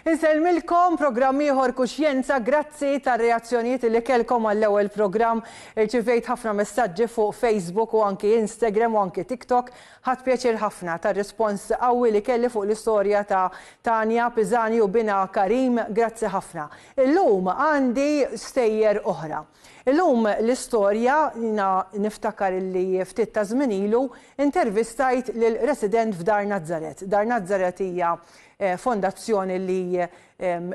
Inselmilkom programm ieħor Kuxjenza, grazzi tar-reazzjonijiet li kellkom għall-ewwel programm. Irċivejt ħafna messaġġi fuq Facebook u anki Instagram u anki TikTok. Ħadd pjaċir ħafna tar-rispons qawwi li kelli fuq l-istorja ta' Tanja Piżani u Bina Karim. Grazzi ħafna. Illum għandi stejjer oħra. Illum l-istorja niftakar li ftit ta' żmien ilu intervistajt lil resident f'Dar Nazzaret. Dar Nazzaret hija fondazzjoni li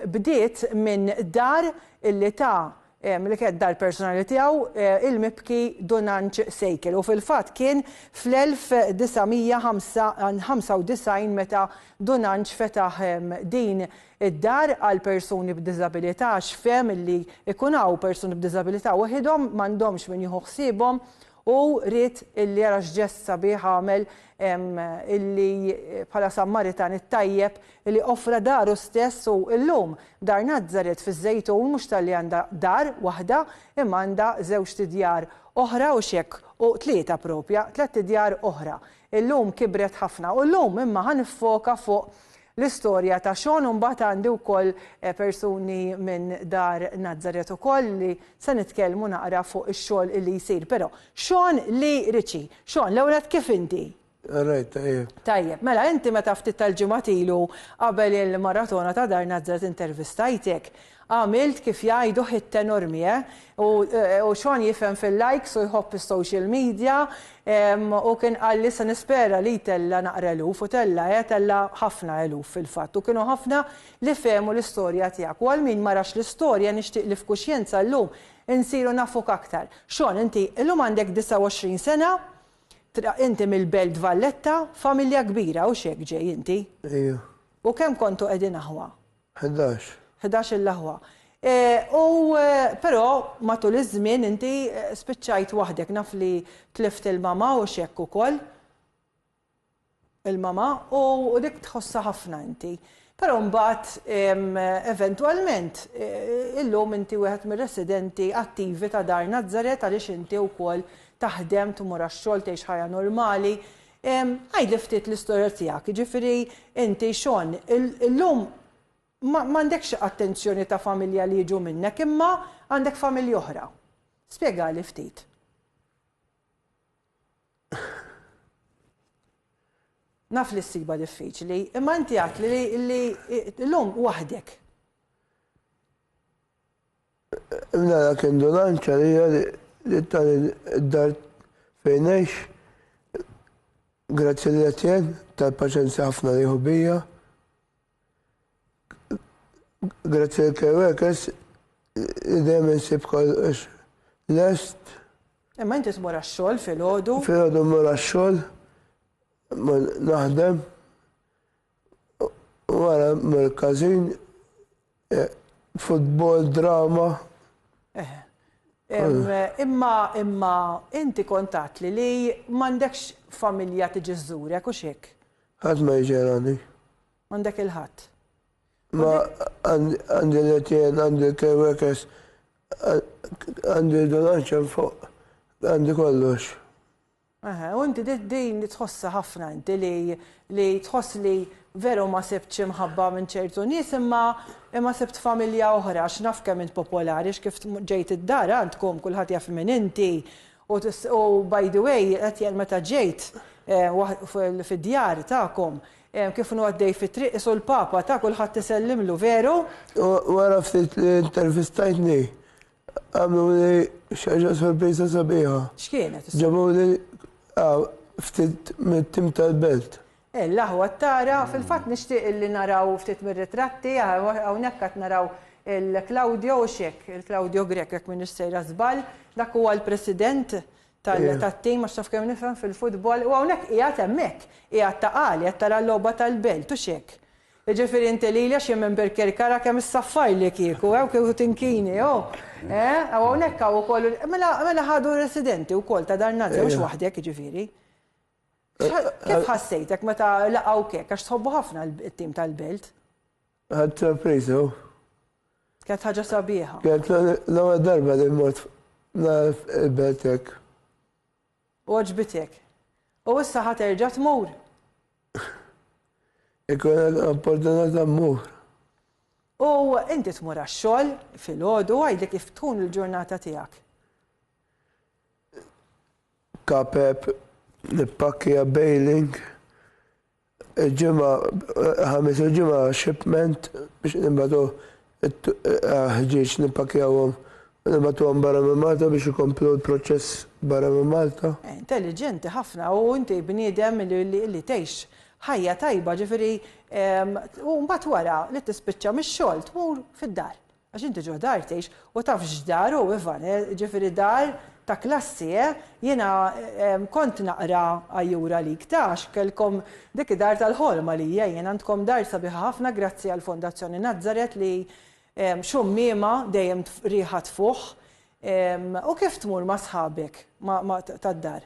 bdiet minn dar illi li kienet dar personali tiegħu il-mibki Dunanċ Sejkel. U fil-fatt kien fl-1995 meta Dunanċ fetaħ din id-dar għal persuni b'diżabilità għax fehem illi ikun hawn persuni b'diżabilità waħedhom m'għandhomx min jieħu ħsiebhom u rrid illi jara x'ġest sabiħ għamel illi bħala Sammaritan it-tajjeb illi offra daru stess u llum Dar Nazzaret fiż-Żejtun mhux talli għandha dar waħda imma għandha żewġ tidjar oħra u xekk u tlieta propja, tliet tidjar oħra. Illum kibret ħafna u llum imma ħanifoka fuq l-istorja ta' Sean u mbagħad għandi wkoll persuni minn Dar Nazzaret ukoll li se nitkellmu naqra fuq ix-xogħol li jsir. Però Sean li Riċi, Sean l-ewwel kif inti? Tajjeb. Tajjeb, mela inti meta ftit tal-ġimgħat ilu qabel il-maratona ta' Dar Nazzaret intervistajtek, għamilt kif jgħidu ħitt enormi, u Sean jifhem fil-likes u jħobb is-social media u kien qal li se nispera li tella naqra eluf u tella ħafna eluf fil-fatt u kienu ħafna li fehmu l-istorja tiegħek. U għal min ma rax l-istorja nixtieq li f'kuxjenza llum insiru nafuk aktar. Sean, inti llum għandek 29 sena, inti mill-Belt Valletta, familja kbira u xek ġej inti? Ejju. U kemm kontu qegħdin aħwa? 11. 11 il-aħwa. Però matul iż-żmien inti spiċċajt waħdek, naf li tlift il-mama u xekk ukoll. Il-mama u dik tħossha ħafna inti. Però mbagħad eventwalment illum inti wieħed mir-residenti attivi ta' Dar Nazzaret għaliex inti wkoll taħdem tmur għax-xogħol tgħix ħajja normali. Għajdli ftit l-istorja tiegħek, jiġifieri inti Sean, illum m'għandekx attenzjoni ta' familja li jiġu minnek, imma għandek familja oħra. Spjegali ftit. Naf li s-siba diffiċli, imma inti għat li l-lum waħdek. Nara kien Dunanċ għalija li d-dar fejnex, grazzi li għatjen, tal-paċenzja ħafna li bija. Grazzi li kewekes, id-dem nsib kollox lest. Imma inti tmur għax-xogħol fil-ħodu? Fil-ħodu mur għax-xogħol, naħdem, wara mal-kazin, futbol, drama. Imma inti kontat li m'għandekx familja tiġi żżurek u xek? Ħadd ma jġerani. M'għandek il-ħadd. Ma għandi l-etjen, għandi l-kewekes, għandi Dunanċ fuq, għandi kollox. U inti din li tħossa ħafna inti li tħoss li veru ma sebtx imħabba minn ċertu nies imma sebt familja oħra għax naf kemm int popolari kif ġejt id-dar għandkom kulħadd jaf minn inti u by the way qed meta ġejt fid-djar tagħkom kif nu għaddej fit-triq isu l-papa ta' kulħadd isellimlu veru? Wara ftit intervistajtni għamlu li xaġa sorpriża sabiħa. X'kienet? Ġabu li ftit mit-tim tal-belt. L-aħwa t-tara, fil-fatt nixtieq li naraw ftit mir-ritratti, hawnhekk qed naraw il-Claudio u xek, il-Claudio Grek, jekk minn sejra żball, dak huwa l-President tat-tim għax taf kemm nifhem fil-futbol, u hawnhekk qiegħed hemmhekk, qiegħed taqali qed tara l-logħba tal-belt u xek. Jiġifieri inti lilha xi minn Birkirkara kemm issaffar li kieku, kieku tinkini, hawnhekk hawn ukoll mela ħadu residenti wkoll ta' Dar Nazzaret mhux waħdek jiġifieri. Kif ħassejtek meta laqgħu kek għax tħobbu ħafna t-tim tal-belt? Ħadd sorpriża. Kienet ħaġa sabiħa. Kienet l-ewwel darba li mmort naf il-belt hekk. U ġbitek. U issa ħaterġa' tmur. Ikun opportunità mmur. U inti tmur għax-xogħol fil-ħodu għajdlek kif tkun il-ġurnata tiegħek. Kapep, nippakkija bailing, ħames il-ġimgħa shipment biex nibgħatu ħġieġ nippakkjawhom nibgħatuhom barra minn Malta biex ikomplu l-proċess barra minn Malta. Intelligenti ħafna u inti bniedem li tgħix ħajja tajba ġifieri u mbagħad wara li tispiċċa mix-xogħol tmur fid-dar. Għax inti ġo dar tgħix u taf x'dar u Ivan, ġifieri dar ta' klassi, jiena kont naqra għajjura li ktax, kellkom dik id-dar tal-ħolma li jien għandkom dar sabiħa ħafna grazzi għall Fondazzjoni Nazzaret li xummiema dejjem riħa tfuħ. U kif tmur ma' sħabek tad-dar?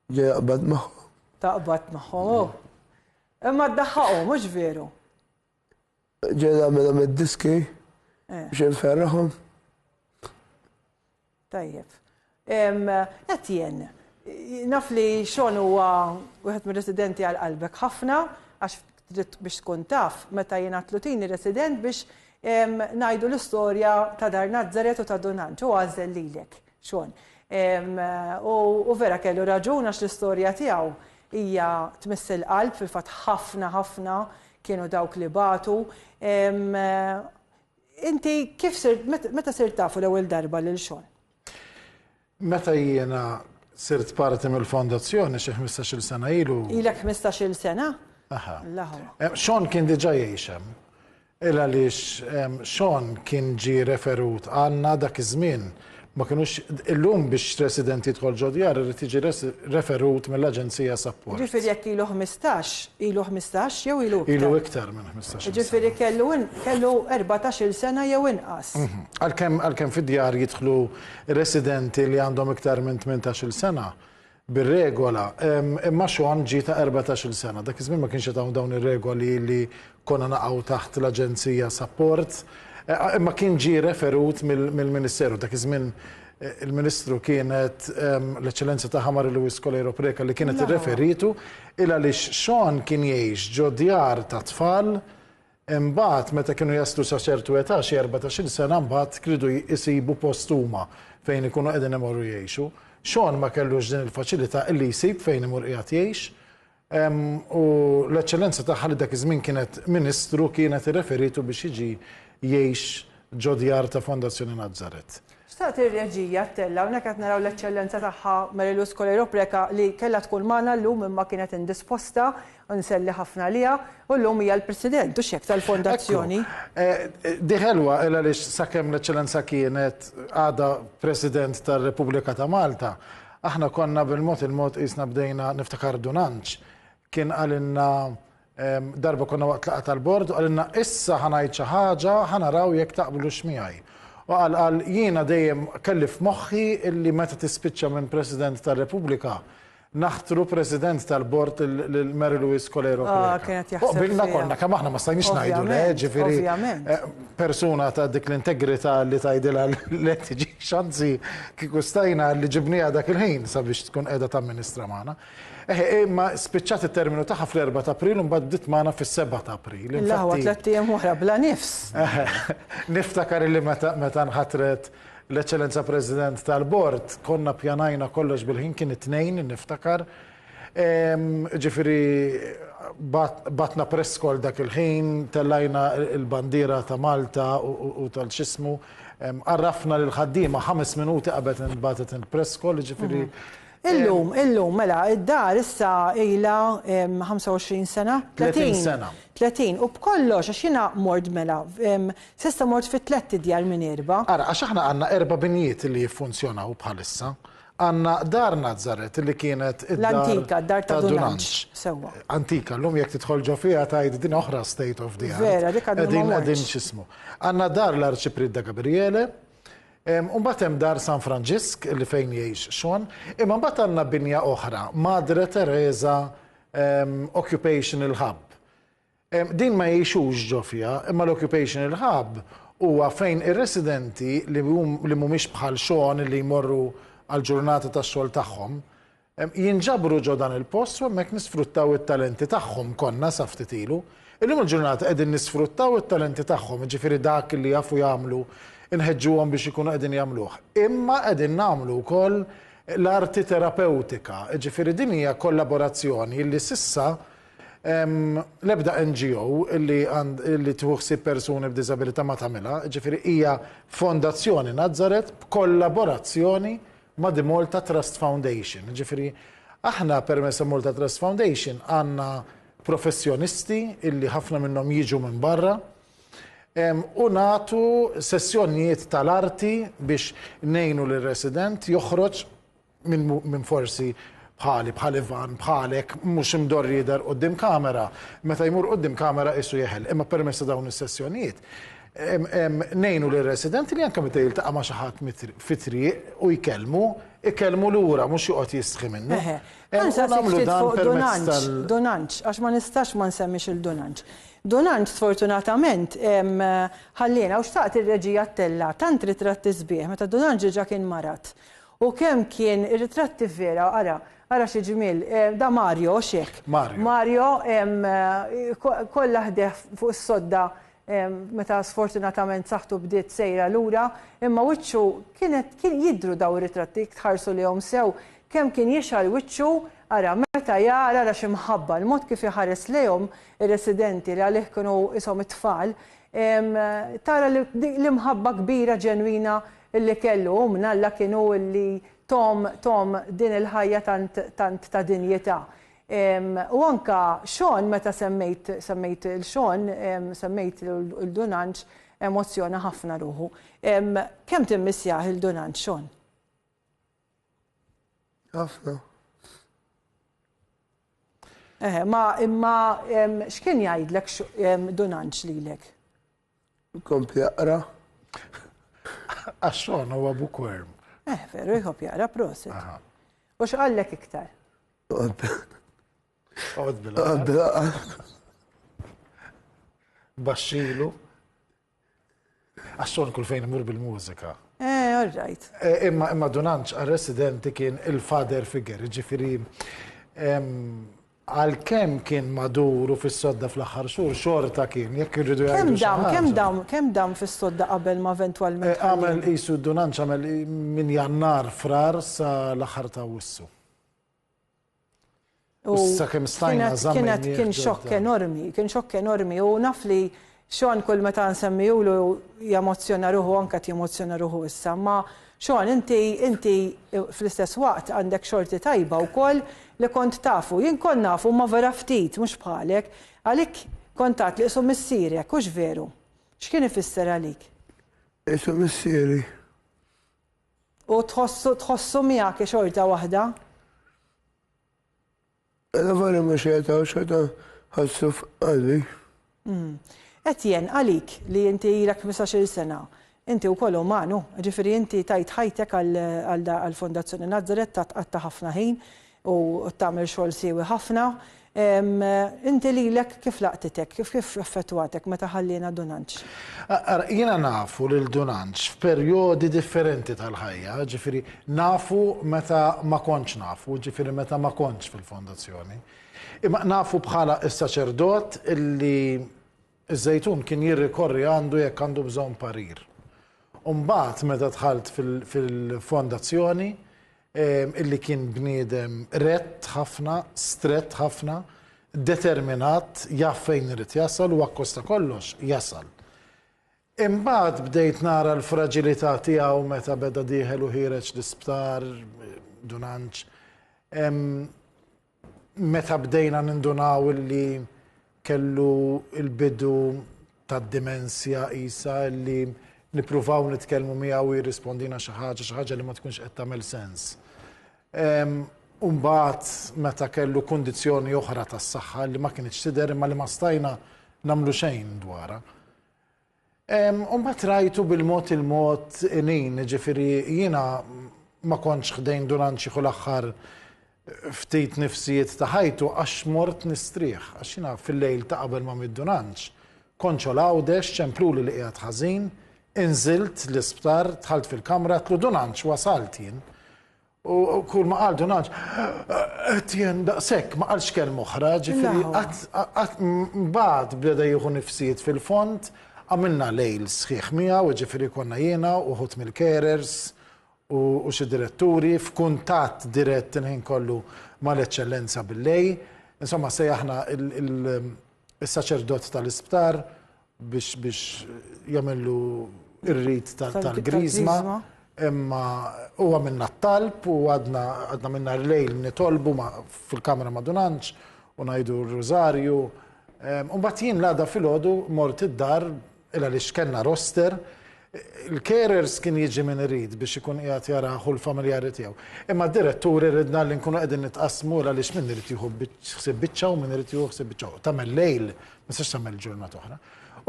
Ġej aqbad magħhom. Taqbad magħhom. Imma ddaħħaqhom mhux veru. Ġej nagħmelhom id-diski biex inferraħhom. Tajjeb. Etienne, naf li xon huwa wieħed mir-residenti għal qalbek ħafna għax trid biex tkun taf meta jiena tlutini resident biex ngħidu l-istorja ta' Dar Nazzaret u ta' Dunanċ u għażel lilek xon. U vera kellu raġun għax l-istorja tiegħu hija tmiss il-qalb fil-fatt ħafna kienu dawk li batu. Inti kif meta sirt tafu l-ewwel darba lil xogħol? Meta jiena sirt parti mill-fondazzjoni xi 15-il sena ilu. Ilek 15-il sena? Aha. Laħwa. Sean kien diġà jgħix hemm. Illa għaliex Sean kien ġie referut għandna dak iż-żmien ma kinux illum biex resident jidħol ġo djar irid jiġi referut mill-Aġenzija Support. Ġifieri jekk ilu 15 jew ilu iktar? Ilu iktar minn 15. Ġifieri kellu 14-il sena jew inqas. Għalkemm fid-djar jidħlu residenti li għandhom iktar minn 18-il sena bir-regola, imma Sean ġie ta' 14-il sena. Dak iż-żmien ma kienx dawn ir-regoli li konna naqgħu taħt l-Aġenzija Support. Imma kien ġie referut mill-Ministeru. Dak iż-żmien il-Ministru kienet l-Eċċellenza ta' Mary Louise Colero Preka li kienet irreferitu il għaliex Sean kien jgħix ġo djar ta' tfal imbagħad meta kienu jaslu sa ċertu età xi 14-il sena mbagħad kridu jsibu postuma fejn ikunu qegħdin imorru jgħixu. Sean ma kellux din il-faċilità illi jsib fejn imur qiegħed jgħix. U l-Eċċellenza tagħha li dak iż-żmien kienet Ministru kienet irreferitu biex jiġi jgħix ġo djar ta' Fondazzjoni Nazzaret. X'tat ir-reġija Attella hawnhekk qed naraw l-Eċċellenza tagħha Mary Louise Colero Preka li kellha tkun magħna llum imma kienet indisposta u nselli ħafna liha u llum hija l-President u x'hekk tal-Fondazzjoni. Di ħelwa illa għaliex sakemm l-Eċċellenza kienet għada President tar-Repubblika ta' Malta, aħna konna bil-mod qisna bdejna niftakar Dunanċ kien għalinna darba konna waqt laqgħa tal-bord u għalinna issa ħanajt xi ħaġa ħanaraw jekk taqblu x'miegħi. U qal jiena dejjem kelli f'moħħi illi meta tispiċċa minn President tar-Repubblika naħtru President tal-Bord Mary Louise Colero Preka. Kienet jaħseb. Bilna konna kemm aħna ma stajniex ngħidu le, ġifieri persuna ta' dik l-integrità li tgħidilha li tiġi xanzi kieku stajna li ġibniha dak il-ħin sabiex tkun qiegħda tamministra magħna. Imma spiċċat it-terminu tagħha fl-4 ta' April u mbagħad bdiet magħna fis-7 ta' April. L-aħwa 3 ijiem wara bla nifs. Niftakar li meta nħatret l-Eċċellenza President tal-Bord konna pjanajna kollox bil-ħin kien it-tnejn niftakar. Ġifieri batna preskol dak il-ħin, tellajna il-bandiera ta' Malta u tal-xismu, arrafna lil-ħaddiema 5 minuti qabel inbatet il-preskol, ġifieri. Illum, mela, id-dar issa ilha 25 sena? 30 sena. 30, u b'kollox, għax jiena mort mela, sista mort fit 3 djar minn 4. Ara, għax aħna għandna 4 binjiet li jiffunzjonaw bħalissa. Għandna Dar Nazzaret li kienet l-antika, dar ta' Dunanċ. Sewwa. Antika, l-lum jekk tidħol ġo fiha tgħid din oħra state of the art. Vera, dik għadhom qegħdin x'ismu. Għandna dar l-Arċipridda Gabriele, mbagħad hemm dar San Franġisk li fejn jgħix Sean, imma mbagħad għandna binja oħra, Madre Teresa Occupational Hub. Din ma jgħixux ġo fiha, imma l-Occupational Hub huwa fejn ir-residenti li mhumiex bħal Sean li jmorru għall-ġurnata tax-xogħol tagħhom jinġabru ġo dan il-post u hemmhekk nisfruttaw it-talenti tagħhom konna sa ftit ilu. Illum il-ġurnata qegħdin nisfruttaw it-talenti tagħhom, ġifieri dak li jafu jagħmlu inħeġġuhom biex ikunu qegħdin jagħmluh. Imma qegħdin nagħmlu wkoll l-arti terapeutika, ġifieri din hija kollaborazzjoni li sissa l-ebda NGO li tħuħsib persuni b'diżabilità ma tagħmilha, ġifieri hija Fondazzjoni Nazareth b'kollaborazzjoni ma' di Malta Trust Foundation. Ġifieri aħna permezz Malta Trust Foundation għandna professjonisti illi ħafna minnhom jiġu minn barra u nagħtu sessjonijiet tal-arti biex ngħinu lir-resident joħroġ minn forsi bħal Ivan, bħalek, mhux imdorri jidher quddiem kamera. Meta jmur quddiem kamera issu jeħel, imma permezz dawn is-sessjonijiet ngħinu lir-residenti li anke meta jiltaqa' ma' xi ħadd fit-triq u ikellmu lura mhux joqgħod jistħi minnu. Nagħmlu dan permezz Donanċ, għax ma nistax ma nsemmix il-Donanċ. Donanċ sfortunatament ħallina u xtaqt ir-reġija Attella tant ritratti sbieħ meta Donanċ ġa kien marat. U kemm kien ir-ritratti vera, ara xi ġmiel, da Mario xek. Mario kollha ħdeħ fuq is-sodda meta sfortunatament saħħtu bdiet sejra lura, imma wiċċu kien jidhru daw ir-ritratti tħarsu lihom sew kemm kien jixħal wiċċu ara meta jara xi mħabba l-mod kif iħares lejhom ir-residenti li għalih kienu ishom it-tfal, tara l-imħabba kbira ġenwina illi kellu mnalla kienu illi tom din il-ħajja tant ta' dinjità. U anka Sean meta semmejt il-Sean, semmejt il-Donanċ emozzjona ħafna ruħu. Kemm timmissjah il-Donanċ, Sean? Ħafna. Imma x'kien jgħidlek Donanċ lilek? Kompli jaqra. Għax-Sean huwa bookworm. Veru jħobb jaqra prosit. U x'qallek iktar? Għod bil-għal. Baxxilu. Għax-Sean kull fejn imur bil-mużika. All right. Imma Donanċ għal-residenti kien il-father figure, ġifiri għal-kem kien maduru fis-sodda fl-aħħar xhur xorta kien jekk irridu jgħidu xi ħaġa. Kemm dam fis-sodda qabel ma eventwalment? Għamel qisu Donanċ għamel minn Jannar frar sa l-aħħar ta' Wissu. Sakemm stajna żammel. Kien xokk enormi u naf li Sean kull meta nsemmijulu jamozzjona ruħu anke tjemozzjona ruħu issa, ma Sean inti fl-istess waqt għandek xorti tajba wkoll li kont tafu, jien kont nafu ma vera ftit mhux bħalek, għalik kontat li isu missierek, hux veru. X'kien ifisser għalik? Isu missieri. U tħossu miegħek xorta waħda? Għana vara ma xejta u xejta ħassu f'qalbi. Etjen, għalik li inti ilek 15 sena, inti wkoll umanu, ġifieri inti tajt ħajtek għall-Fondazzjoni Nazareth għatta ħafna ħin u tagħmel xogħol siewi ħafna. Inti lilek kif laqtitek, kif effettwatek meta ħallina Donanċ? Jiena nafu lil Donanċ f'perjodi differenti tal-ħajja, ġifieri nafu meta ma kontx nafu, ġifieri meta ma kontx fil-fondazzjoni. Imma nafu bħala s-saċerdot illi iż-Żejtun kien jirrikorri għandu jekk għandu bżonn parir. Mbagħad meta dħalt fil-fondazzjoni illi kien bniedem rett ħafna, strett ħafna, determinat, jaf fejn irid jasal u akkosta kollox jasal. Imbagħad bdejt nara l-fraġilità tiegħu meta beda dieħel u ħireġ l-isptar Donanċ. Meta bdejna nindunaw illi kellu il-bidu tad-dimensja qisha illi nippruvaw nitkellmu miegħu jirrispondina xi ħaġa li ma tkunx qed tagħmel sens. Mbagħad meta kellu kundizzjoni oħra tas-saħħa li ma kienx tidher imma li ma stajna nagħmlu xejn dwarha. Mbagħad rajtu bil-mod inin, ġifieri jiena ma kontx ħdejn Donanċ xi l-aħħar ftit nifsijiet ta' ħajtu għax mort nistrieħ, għax jiena fil-lejl ta' qabel ma mid-Donanċ konċo l-għawdex ċempluli li qiegħed ħażin, inżilt l-isptar, tħalt fil-kamra, tlu Donanċ wasalt jien. u kull ma qal Donanġ, Etienne daqshekk ma qalx kelma oħra, ġifieri mbagħad beda jieħu nifsijiet fil-fond, għamilna lejl sħiħ miegħu, ġifieri konna jiena u ħut mill-carers u xi diretturi f'kuntatt dirett il-ħin kollu mal-eċċellenza bil-lej. Insomma sejjaħna il-saċerdot tal-isptar biex jagħmlu ir-rit tal-griżma. Imma huwa minna t-talb u għadna minna r-lejl nitolbu fil-kamra ma' Donanġ u ngħidu r-Rożarju. Mbagħad jien l-għada fil-ħodu mort id-dar għaliex kellna roster. Il-carers kien jiġi min irid biex ikun qiegħed jara l-familjari tiegħu. Imma d-diretturi ridna li nkunu qegħdin nitqasmu għaliex min irid jieħu ħsieb biċċa u min irid jieħu ħsieb biċċa. Tagħmel lejl, ma tistax tagħmel ġurnata oħra.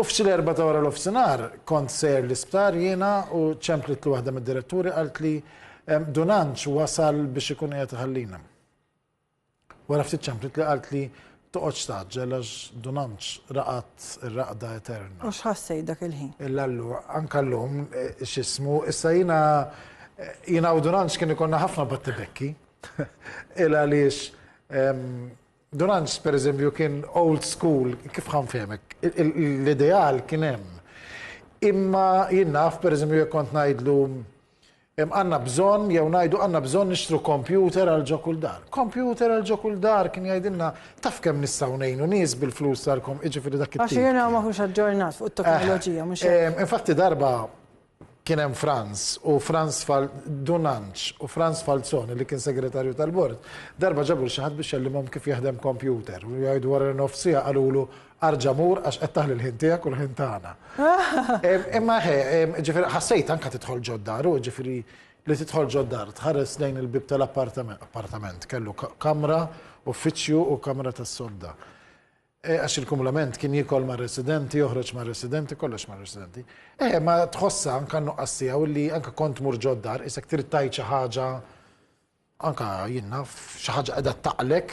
U f'xi l-4 ta' wara l-ofsinar kont sejr l-isptar jiena u ċemplit li waħda mid-diretturi qalt li Donanġ wasal biex ikun qiegħed iħallina. Wara ftit ċemplit li qalt li toqgħodx taġġel għax Donanġ raqat ir-raqda eterna. U x'ħassej dak il-ħin? Illallu anke llum x'ismu issa jiena u Donanġ kien ikollna ħafna battibekki. Il għaliex Donanġ per eżempju kien old school, kif ħanfehmek, l-ideal kien hemm. Imma jien naf per eżempju jekk kont ngħidlu għandna bżonn jew ngħidu għandna bżonn nixtru kompjuter għal ġo kull dar. Kompjuter għal ġo kull dar kien jgħidilna taf kemm nistgħu ngħinu nies bil-flus tal-kom jiġifieri dak it-tip. Għax jiena ma kunx aġġornat fuq it-teknoloġija mhux hekk. Infatti darba kien hemm Franz u Donanġ u Franz Falzoni li kien segretarju tal-bord. Darba ġabu xi ħadd biex jellimhom kif jaħdem kompjuter. U jgħidu wara nofsija qalulu arġa' mur għax qed taħli l-ħin tiegħek u l-ħin tagħna. Imma ġifieri ħassejt anke tidħol ġoddar u ġifieri li tidħol ġoddar tħares lejn il-bib tal-appartament kellu kamra, uffiċċju u kamra tas-sodda. Għax il-kumulament kien jikol ma' residenti, joħroġ ma' residenti, kollox ma' residenti. Ma tħossa anka nuqqassija u li anka kont mur ġoddar, isek trittaj xi ħaġa anka jinnna xi ħaġa qiegħda taqlek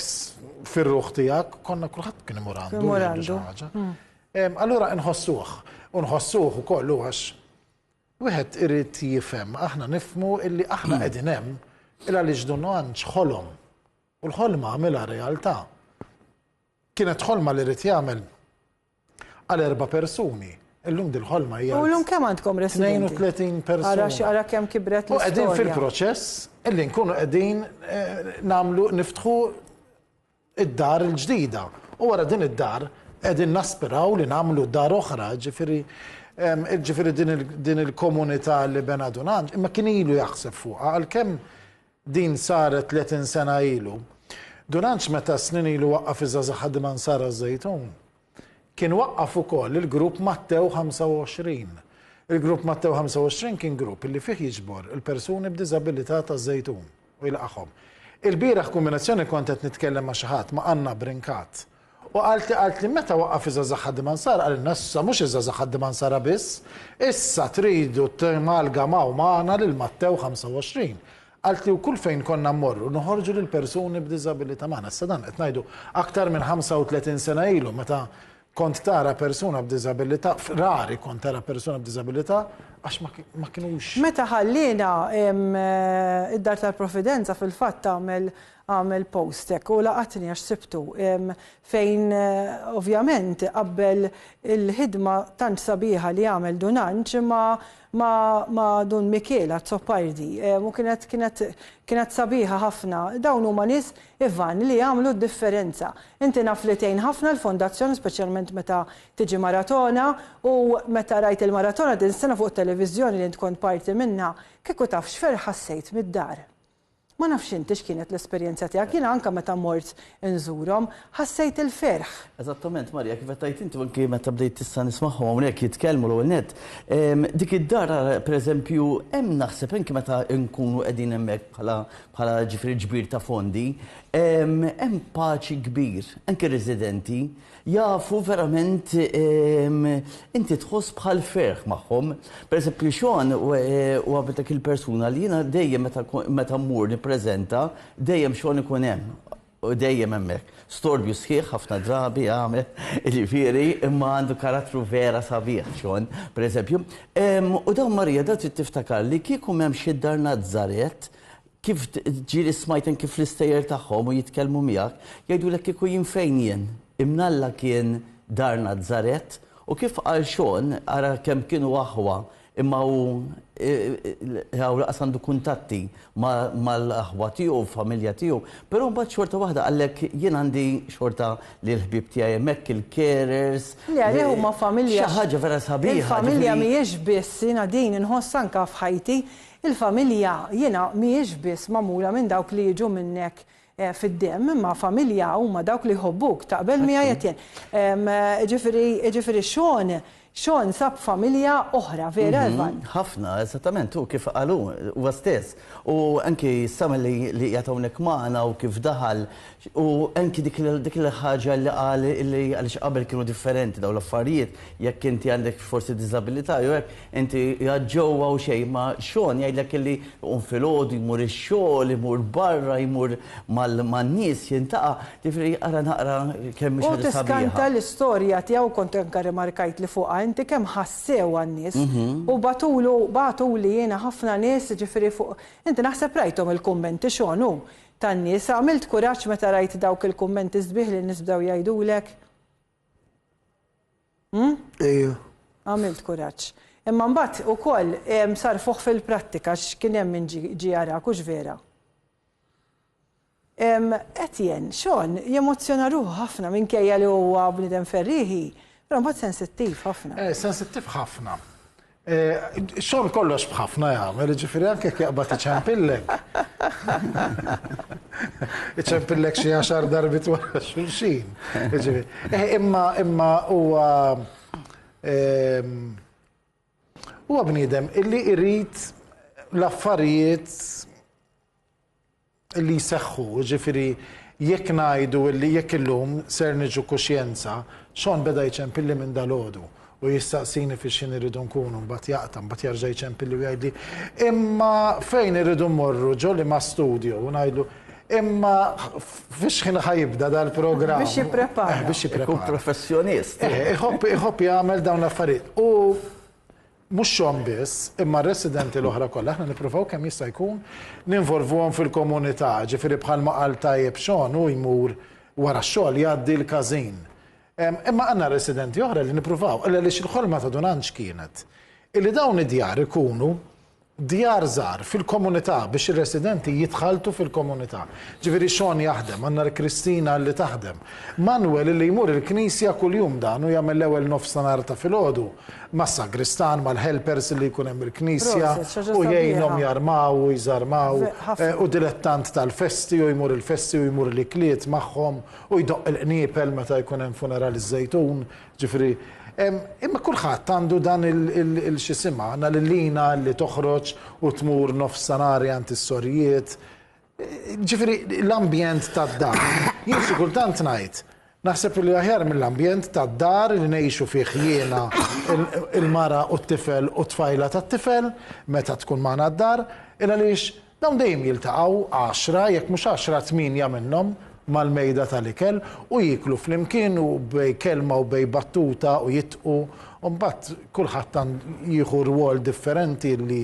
fir-ruħ tiegħek, konna kulħadd kien imurandu xi ħaġa. Allura nħossuh ukoll għax wieħed irid jifhem aħna nifhmu illi aħna qegħdin hemm il għaliex Donanġ ħolom u l-ħolma għamilha realtà. Kienet ħolma li rrid jagħmel għal 4 persuni. Illum dil-ħolma hija. U llum kemm għandkom residenti? 32 persuna. Ara kemm kibret l-istorja. U qegħdin fil-proċess illi nkunu qegħdin nagħmlu niftħu id-dar il-ġdida. U wara din id-dar qegħdin naspiraw li nagħmlu dar oħra, ġifieri din il-komunità li bena Donanġ, imma kien ilu jaħseb fuqha għalkemm din saret 30 sena ilu. Donanġ meta snin ilu waqqaf iż-żgħażagħ ħaddiema Ansara Żejtun. Kien waqqaf ukoll il-grupp Mattew 25. Il-grupp Mattew 25 kien grupp illi fih jiġbor il-persuni b'diżabilità taż-Żejtun u jilqahom. Il-bieraħ kombinazzjoni kont qed nitkellem ma' xi ħadd ma' Anna Brinkat. U qalt li meta waqqaf iż-żgħażagħ ħaddiema Ansara qal issa mhux iż-żgħażagħ ħaddiema Ansara biss, issa tridu tamalgamaw magħna lil Mattew 25. Għalt li u kull fejn konna mmorru noħorġu lil persuni b'diżabilità magħna. Issa dan qed ngħidu aktar minn 35 sena ilu meta kont tara persuna b'diżabilità, rari kont tara persuna b'diżabilità għax ma kinux. Meta ħallina id-Dar tal-Providenza fil-fatt għamel postek u laqatni għax sibtu fejn ovvjament qabel il-ħidma tant sabiħa li għamel Donanġ ma' Dun Michela Zoppardi u kienet sabiħa ħafna. Dawn huma nies Ivan li jagħmlu d-differenza. Inti naf li tgħin ħafna l-fondazzjoni speċjalment meta tiġi maratona u meta rajt il-maratona din sena fuq televiżjoni li tkun parti minnha kieku taf x'fer ħassejt mid-dar. Ma nafx inti x'kienet l-esperjenza tiegħek, jiena anke meta mort inżurhom ħassejt il-ferħ. Eżattament, Marja, kif qed tgħid inti anke meta bdejt tista' nismagħhom hawnhekk jitkellmu l-ewwel nett. Dik id-dar pereżempju hemm naħseb anke meta nkunu qegħdin hemmhekk bħala ġifieri ġbir ta' fondi, hemm paċi kbir, anke residenti jafu verament inti tħoss bħal ferħ magħhom. Pereżempju Xon huwa dak il-persuna li jiena dejjem meta mmur nippreżenta dejjem Xon ikun hemm u dejjem hemmhekk. Storbju sħiħ ħafna drabi għamel ġifieri imma għandu karattru vera sabiħ Xon, pereżempju. U dawn Marija da trid tiftakar li kieku m'hemmx id-dar Nazzaret kif ġiri smajten kif l-istejjer tagħhom u jitkellmu miegħek, jgħidulek kieku jien fejn jien, imnalla kien dar Nazaret u kif qal Sean ara kemm kienu aħwa imma hu għasandu kuntatti mal-aħwa tiegħu, familja tiegħu, però mbagħad xorta waħda għallek jien għandi xorta li l-ħbib tiegħi hemmhekk il-carers. Le huma familja. Xi ħaġa vera sabiħa. Il-familja mhijiex biss jiena din inħoss anke f'ħajti, il-familja jiena mhijiex biss magħmula minn dawk li jiġu minnek fid-dem, imma familja huma dawk li jħobbuk taqbel miegħi jien. Ġifieri Sean sab familja oħra, vera Elvan. Ħafna, esattament, u kif qalu, huwa stess. U anki Samuel li jagħtawnek magħna u kif daħal, u anki dik il-ħaġa li qal li għaliex qabel kienu differenti daw l-affarijiet, jekk inti għandek forsi diżabilità, jew hekk inti ġewwa u xejn, ma Sean jgħidlek li filgħodu jmur ix-xogħol, jmur barra, jmur man-nies jintaqa', tifri ara naqra kemm mhix ħaġa sabiħa. U tiskanta l-istorja tiegħu kont anke rimarkajt li fuqha inti kemm ħassew għan-nies u batuli jiena ħafna nies ġifieri fuq. Inti naħseb rajthom il-kummenti x'għonu tan-nies, għamilt kuraġġ meta rajt dawk il-kummenti sbieħ li n-nies bdew jgħidulek? Ejja. Għamilt kuraġġ. Imma mbagħad ukoll sarfuh fil-prattika x'kien hemm min ġie jarak hux vera. Etienne, Sean jemozzjona ruħu ħafna minkejja li huwa bniedem ferriħi. Però mbagħad sensittiv ħafna. Sensittiv ħafna. Sean kollox b'ħafna jagħmel, ġifieri anke jekk jaqbad iċempillek. Iċempillek xi 10 darbit wara xulxin. Imma huwa bniedem illi jrid l-affarijiet li jseħħu, ġifieri jekk ngħidu li jekk illum ser niġu kuxjenza, Sean beda jċempilli minn dalodu u jistaqsini fi xin irridu nkunu, mbagħad jaqta, mbagħad jerġa' jċempilli u jgħidli imma fejn irridu mmorru ġolli ma' studio u ngħidlu imma fiex ħin ħajibda dal-programm. Biex jipprepara. Biex jipprepara. Ikun professjonist. Iħobb jagħmel dawn l-affarijiet. U mhux Sean biss, imma r-residenti l-oħra kollha aħna nippruvaw kemm jista' jkun ninvolvuhom fil-komunità, ġifieri bħalma qal tajjeb Sean u jmur wara x-xogħol jgħaddi l-każin. Imma għandna residenti oħra li nippruvaw, illa li xil-ħolma ta' Dunanġ kienet illi dawn id-djar ikunu djar żgħar fil-komunità biex ir-residenti jitħaltu fil-komunità. Ġifieri Sean jaħdem, għandna Kristina li taħdem. Manuel li jmur il-Knisja kuljum dan u jagħmel l-ewwel nofsinhar ta' filgħodu mas-sagristan mal-helpers li jkun hemm il-Knisja u jgħinhom jarmaw u jżarmaw u dilettant tal-festi u jmur il-festi u jmur l-ikliet magħhom u jdoq il-qniepel meta jkun hemm funeral iż-żejtun. Ġifieri imma kulħadd għandu dan il-xisima, għandna l-lina li toħroġ u tmur nofsanari għand is-sorijiet. Ġifieri l-ambjent tad-dar. Jien xi kultant ngħid, naħseb li aħjar mill-ambjent tad-dar li ngħixu fih jiena il-mara u t-tifel u t-tfajla tat-tifel meta tkun magħna d-dar, il għaliex dawn dejjem jiltaqgħu 10 jekk mhux 10 8 minnhom mal-mejda tal-ikel u jiklu flimkien u bej kelma u bej battuta u jitqu u mbagħad kulħadd jieħu rwol differenti li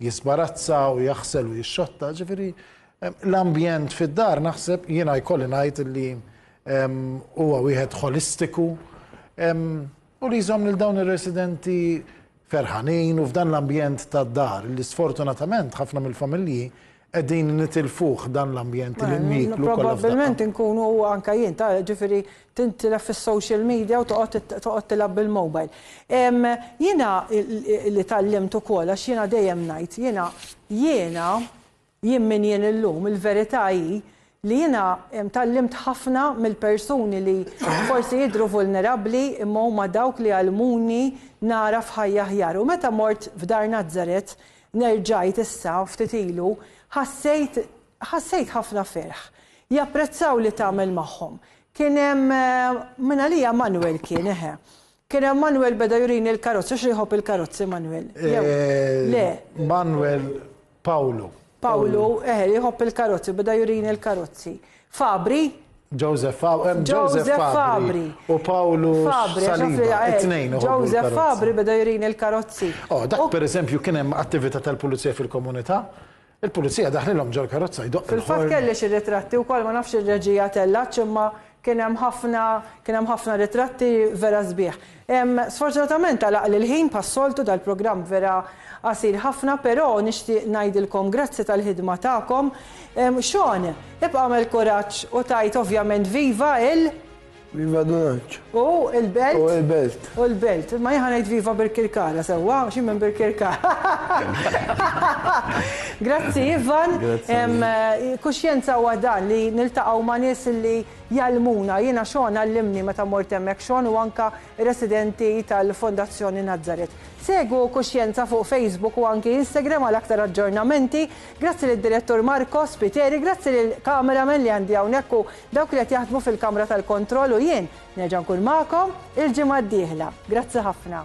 jisbarazza u jaħsel u jixxotta. Ġifieri l-ambjent fid-dar naħseb jiena jkolli ngħid li huwa wieħed holistiku u li jżomm lil dawn ir-residenti ferħanin u f'dan l-ambjent tad-dar li sfortunatament ħafna mill-familji qegħdin nitilfuh dan l-ambjent li niklu kollha. Probabbilment inkunu anke jien ġifieri tintilef fis-social media u toqgħod tilab bil-mobile. Jiena li tallimt ukoll għax jiena dejjem ngħid, jien min jien illum il-verità hi li jiena tallimt ħafna mill-persuni li forsi jidhru vulnerabbli imma huma dawk li għalmuni nara f'ħajja aħjar. U meta mort f'dar Nazaret nerġajt issa ftit ilu ħassejt ħafna ferħ. Japprezzaw li tagħmel magħhom. Kien hemm minn għalija Manuel kien eħe. Kien hemm Manuel beda jurini l-karozzi, xi jħobb il-karozzi Manuel? Le. Manuel Paolo. Jħobb il-karozzi, beda jurini l-karozzi. Fabri? Joseph Fabri. U Paolo Saliba, it-tnejn. Joseph Fabri beda jurini l-karozzi. Dak per eżempju kien hemm attività tal-pulizija fil-komunità Il-pulizija daħlilhom ġol karozza jdoq. Fil-fatt kellix ir-ritratti wkoll ma nafx ir-reġija tellax imma kien hemm ħafna ritratti vera sbieħ. Sfortunatament għalaq il-ħin pas-soltu dal-programm vera qasir ħafna, però nixtieq ngħidilkom grazzi tal-ħidma tagħkom. Sean, ibqa' għamel kuraġġ u tajt ovvjament viva Viva Donanċ. U il-belt? U il-belt. U il-belt. Ma jħanajt viva bil-kirkara, sewa, ximmen bil-kirkara. Grazzi, Ivan. Kuxjenza u għadan li niltaqaw ma' nies li jalmuna. Jena Sean għallimni meta mort hemmhekk Sean u anka residenti tal-Fondazzjoni Nazzaret. Segu Kuxjenza fuq Facebook u anki Instagram għal aktar aġġornamenti. Grazzi lid-direttur Marco Spiteri, grazzi lill-kameramen li għandi hawnhekk u dawk li qed jaħdmu fil-kamra tal-kontroll u jien nerġa' nkun magħkom il-ġimgħa d-dieħla. Grazzi ħafna.